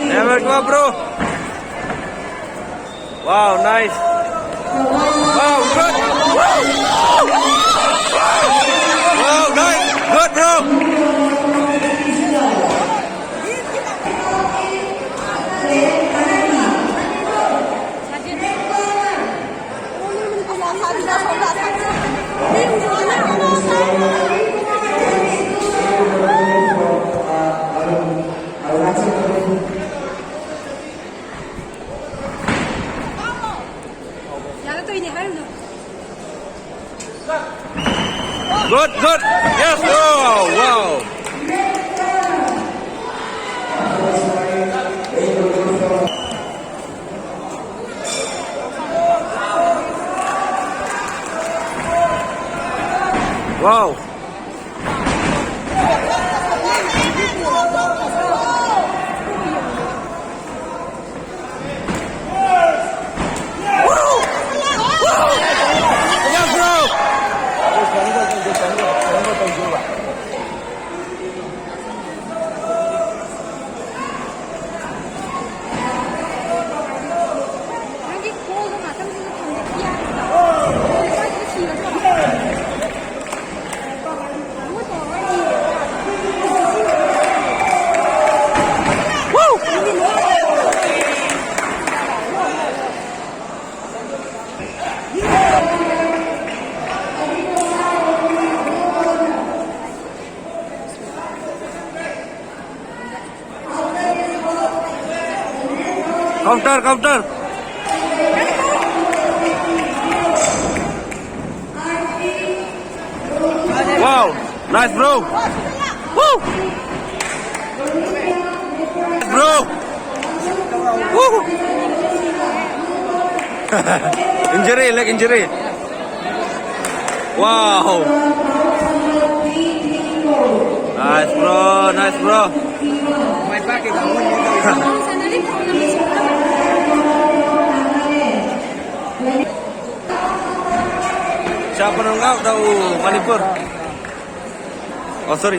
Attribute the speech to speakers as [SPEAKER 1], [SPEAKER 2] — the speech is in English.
[SPEAKER 1] Never go, bro. Wow, nice. Wow, good. Wow, nice. Good, bro. Good, good. Yes, oh, wow. Wow. Yes, bro. Counter, counter. Wow, nice, bro. Woo. Bro. Woo. Injury, leg injury. Wow. Nice, bro. Nice, bro. Siapa nunggak tahu Manipur? Oh sorry.